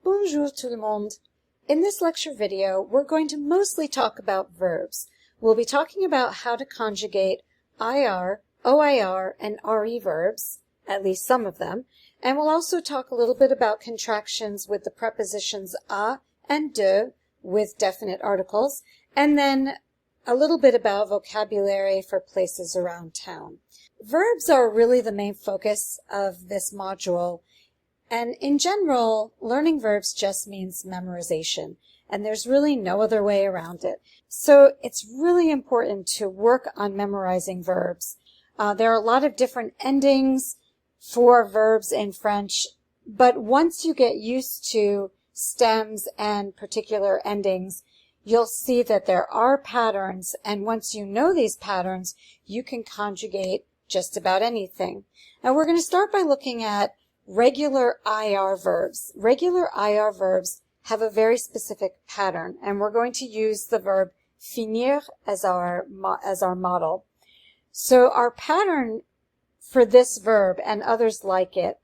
Bonjour tout le monde. In this lecture video, we're going to mostly talk about verbs. We'll be talking about how to conjugate IR, OIR, and RE verbs, at least some of them, and we'll also talk a little bit about contractions with the prepositions a and de with definite articles, and then a little bit about vocabulary for places around town. Verbs are really the main focus of this module. And in general, learning verbs just means memorization, and there's really no other way around it. So it's really important to work on memorizing verbs. There are a lot of different endings for verbs in French, but once you get used to stems and particular endings, you'll see that there are patterns, and once you know these patterns, you can conjugate just about anything. Now we're going to start by looking at regular IR verbs. Regular IR verbs have a very specific pattern, and we're going to use the verb finir as our model. So our pattern for this verb and others like it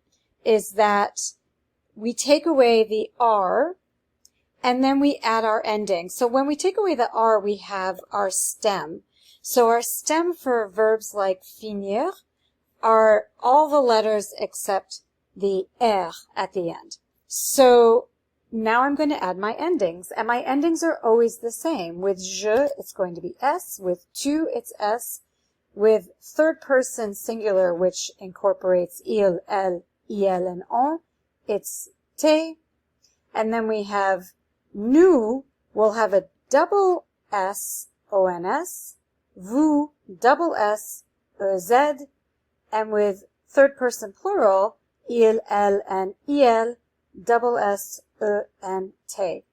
is that we take away the R and then we add our ending. So when we take away the R, we have our stem. So our stem for verbs like finir are all the letters except the R at the end. So now I'm going to add my endings, and my endings are always the same. With je, it's going to be S. With tu, it's S. With third person singular, which incorporates il, elle, il, and on, it's te. And then we have nous, we'll have a double S, O-N-S, vous, double S, E-Z, and with third person plural, il, elle, and il, double S, E, and te.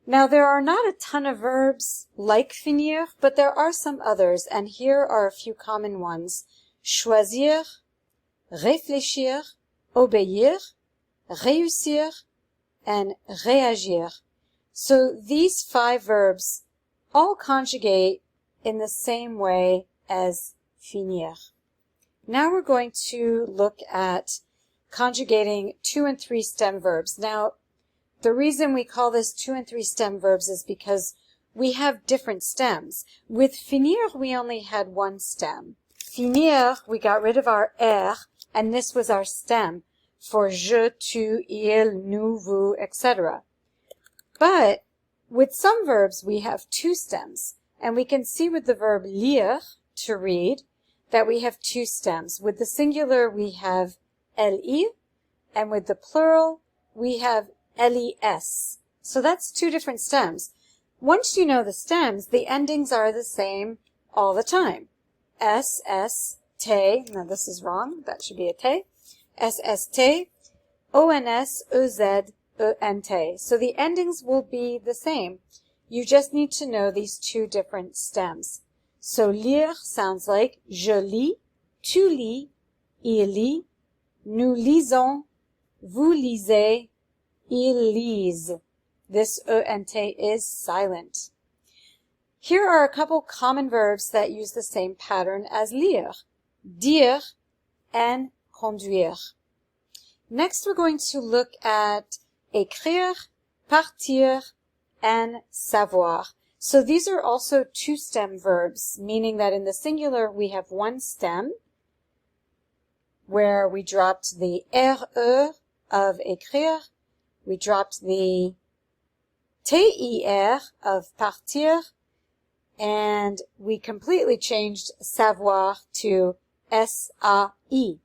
Now, there are not a ton of verbs like finir, but there are some others, and here are a few common ones. Choisir, réfléchir, obéir, réussir, and réagir. So these 5 verbs all conjugate in the same way as finir. Now we're going to look at conjugating 2 and 3 stem verbs. Now, the reason we call this 2 and 3 stem verbs is because we have different stems. With finir, we only had one stem. Finir, we got rid of our R, and this was our stem for je, tu, il, nous, vous, etc. But with some verbs, we have 2 stems, and we can see with the verb lire, to read, that we have 2 stems. With the singular, we have li, and with the plural, we have les. So that's 2 different stems. Once you know the stems, the endings are the same all the time. S, S, te, now this is wrong, that should be a te. S, S, te, O-N-S, E-Z, E-N-T. So the endings will be the same. You just need to know these 2 different stems. So lire sounds like je lis, tu lis, il lit, nous lisons, vous lisez, il lise. This E-N-T is silent. Here are a couple common verbs that use the same pattern as lire, dire, and conduire. Next, we're going to look at écrire, partir, and savoir. So these are also 2 stem verbs, meaning that in the singular we have 1 stem, where we dropped the RE of écrire, we dropped the TIR of partir, and we completely changed savoir to SAI.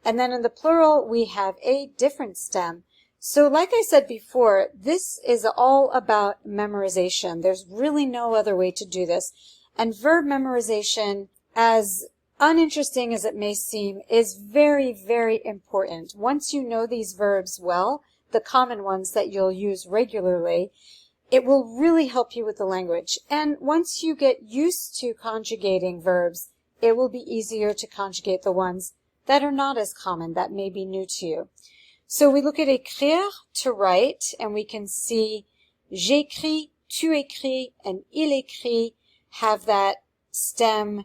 And then in the plural, we have a different stem. So like I said before, this is all about memorization. There's really no other way to do this. And verb memorization, as uninteresting as it may seem, is very, very important. Once you know these verbs well, the common ones that you'll use regularly, it will really help you with the language. And once you get used to conjugating verbs, it will be easier to conjugate the ones that are not as common, that may be new to you. So we look at écrire, to write, and we can see j'écris, tu écris, and il écrit have that stem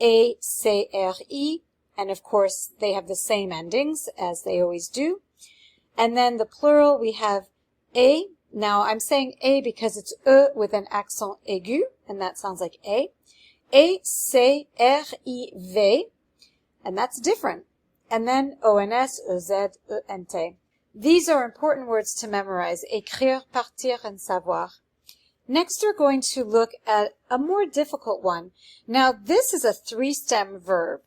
A-C-R-I, and of course they have the same endings as they always do. And then the plural, we have et. Now, I'm saying et because it's e with an accent aigu, and that sounds like a. Et, c, r, i, v, and that's different. And then ons, ez, ent. These are important words to memorize: écrire, partir, and savoir. Next, we're going to look at a more difficult one. Now, this is a three-stem verb.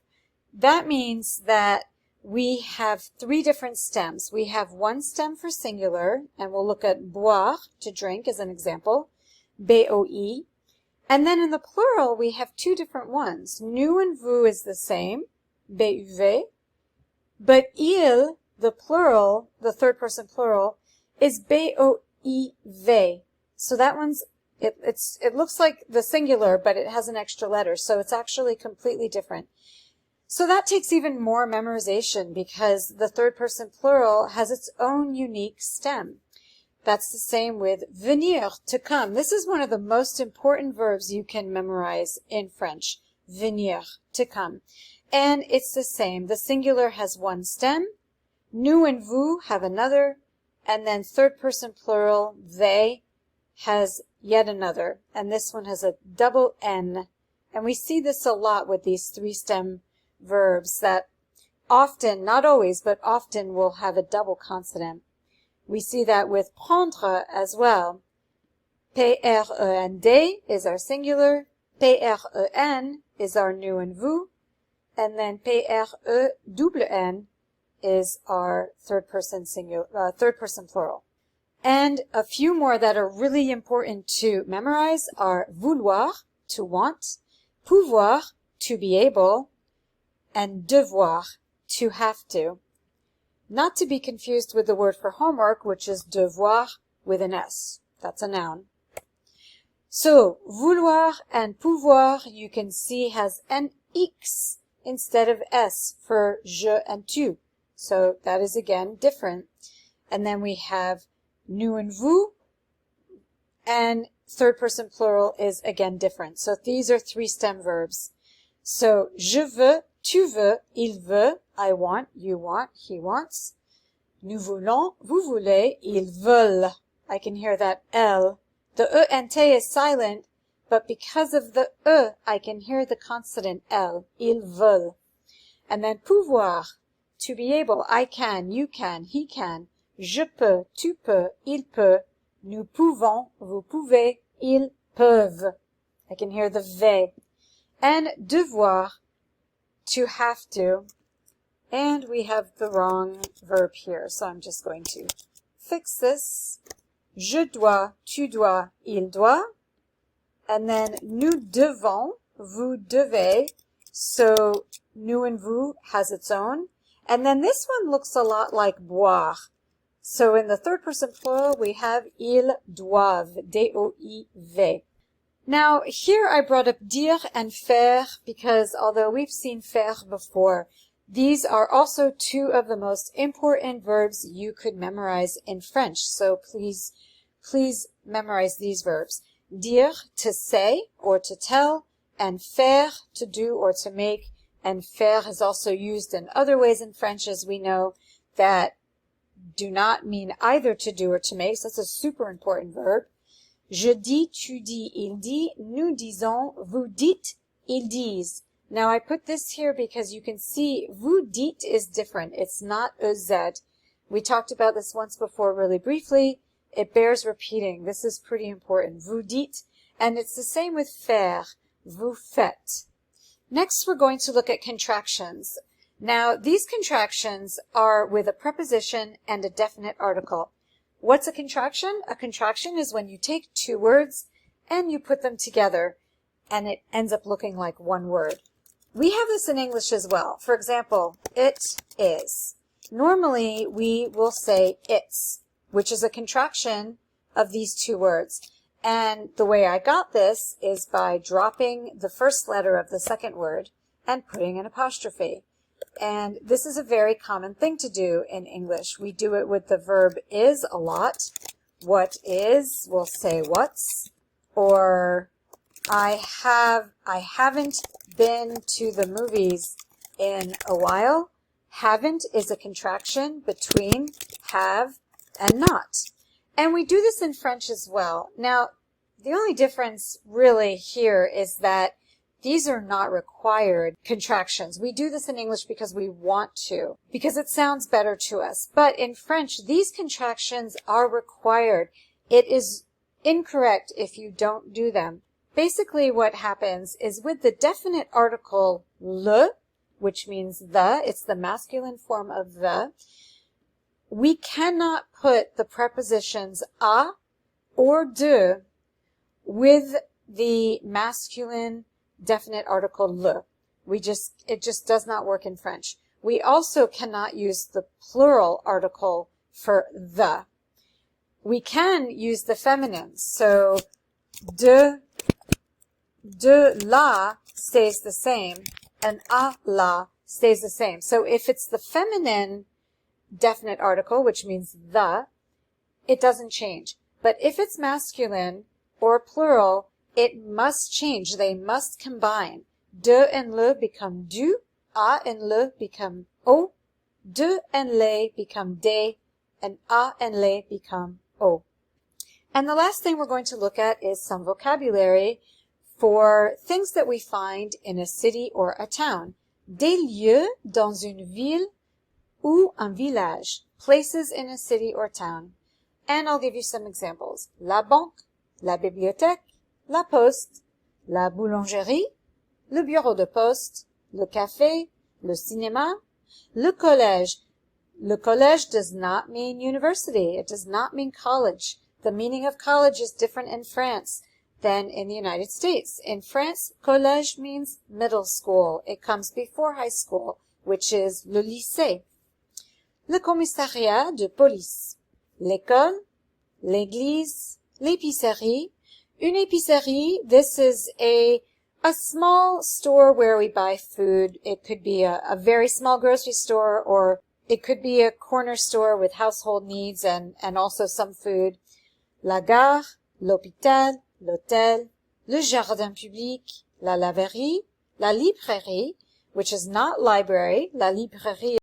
That means that we have three different stems. We have one stem for singular, and we'll look at boire, to drink, as an example, B-O-E. And then in the plural, we have two different ones. Nous and vous is the same, B-U-V, but il, the plural, the third person plural, is B-O-E-V. So that one's, it looks like the singular, but it has an extra letter, so it's actually completely different. So that takes even more memorization because the third person plural has its own unique stem. That's the same with venir, to come. This is one of the most important verbs you can memorize in French. Venir, to come. And it's the same. The singular has one stem. Nous and vous have another. And then third person plural, they, has yet another. And this one has a double N. And we see this a lot with these three stem verbs that often, not always, but often will have a double consonant. We see that with prendre as well. P-R-E-N-D is our singular, P-R-E-N is our nous and vous, and then P-R-E-N-N is our third person plural. And a few more that are really important to memorize are vouloir, to want, pouvoir, to be able, and devoir, to have to. Not to be confused with the word for homework, which is devoir with an S. That's a noun. So, vouloir and pouvoir, you can see, has an X instead of S for je and tu. So that is again different. And then we have nous and vous, and third person plural is again different. So these are three stem verbs. So, je veux, tu veux, il veut, I want, you want, he wants. Nous voulons, vous voulez, ils veulent. I can hear that L. The E and T is silent, but because of the E, I can hear the consonant L. Ils veulent. And then pouvoir, to be able, I can, you can, he can. Je peux, tu peux, il peut. Nous pouvons, vous pouvez, ils peuvent. I can hear the V. And devoir, to have to. And we have the wrong verb here, so I'm just going to fix this. Je dois, tu dois, il doit. And then nous devons, vous devez. So nous and vous has its own. And then this one looks a lot like boire. So in the third person plural, we have ils doivent, D-O-I-V. Now, here I brought up dire and faire because although we've seen faire before, these are also two of the most important verbs you could memorize in French. So please memorize these verbs. Dire, to say or to tell, and faire, to do or to make. And faire is also used in other ways in French, as we know, that do not mean either to do or to make. So that's a super important verb. Je dis, tu dis, il dit, nous disons, vous dites, ils disent. Now I put this here because you can see vous dites is different. It's not EZ. We talked about this once before really briefly. It bears repeating. This is pretty important. Vous dites, and it's the same with faire. Vous faites. Next, we're going to look at contractions. Now, these contractions are with a preposition and a definite article. What's a contraction? A contraction is when you take two words and you put them together and it ends up looking like one word. We have this in English as well. For example, it is. Normally, we will say it's, which is a contraction of these two words. And the way I got this is by dropping the first letter of the second word and putting an apostrophe. And this is a very common thing to do in English. We do it with the verb is a lot. What is, we'll say what's. Or I haven't been to the movies in a while. Haven't is a contraction between have, and not. And we do this in French as well. Now, the only difference really here is that these are not required contractions. We do this in English because we want to, because it sounds better to us. But in French, these contractions are required. It is incorrect if you don't do them. Basically, what happens is with the definite article le, which means the, it's the masculine form of the, we cannot put the prepositions a or de with the masculine definite article le. It just does not work in French. We also cannot use the plural article for the. We can use the feminines. So de la stays the same, and a la stays the same. So if it's the feminine definite article, which means the, it doesn't change. But if it's masculine or plural, it must change. They must combine. De and le become du, a and le become o, de and les become des, and a and les become o. And the last thing we're going to look at is some vocabulary for things that we find in a city or a town. Des lieux dans une ville ou un village. Places in a city or town. And I'll give you some examples. La banque, la bibliothèque, la poste, la boulangerie, le bureau de poste, le café, le cinéma, le collège. Le collège does not mean university. It does not mean college. The meaning of college is different in France than in the United States. In France, collège means middle school. It comes before high school, which is le lycée. Le commissariat de police. L'école, l'église, l'épicerie. Une épicerie, this is a small store where we buy food. It could be a very small grocery store, or it could be a corner store with household needs and also some food. La gare, l'hôpital, l'hôtel, le jardin public, la laverie, la librairie, which is not library. La librairie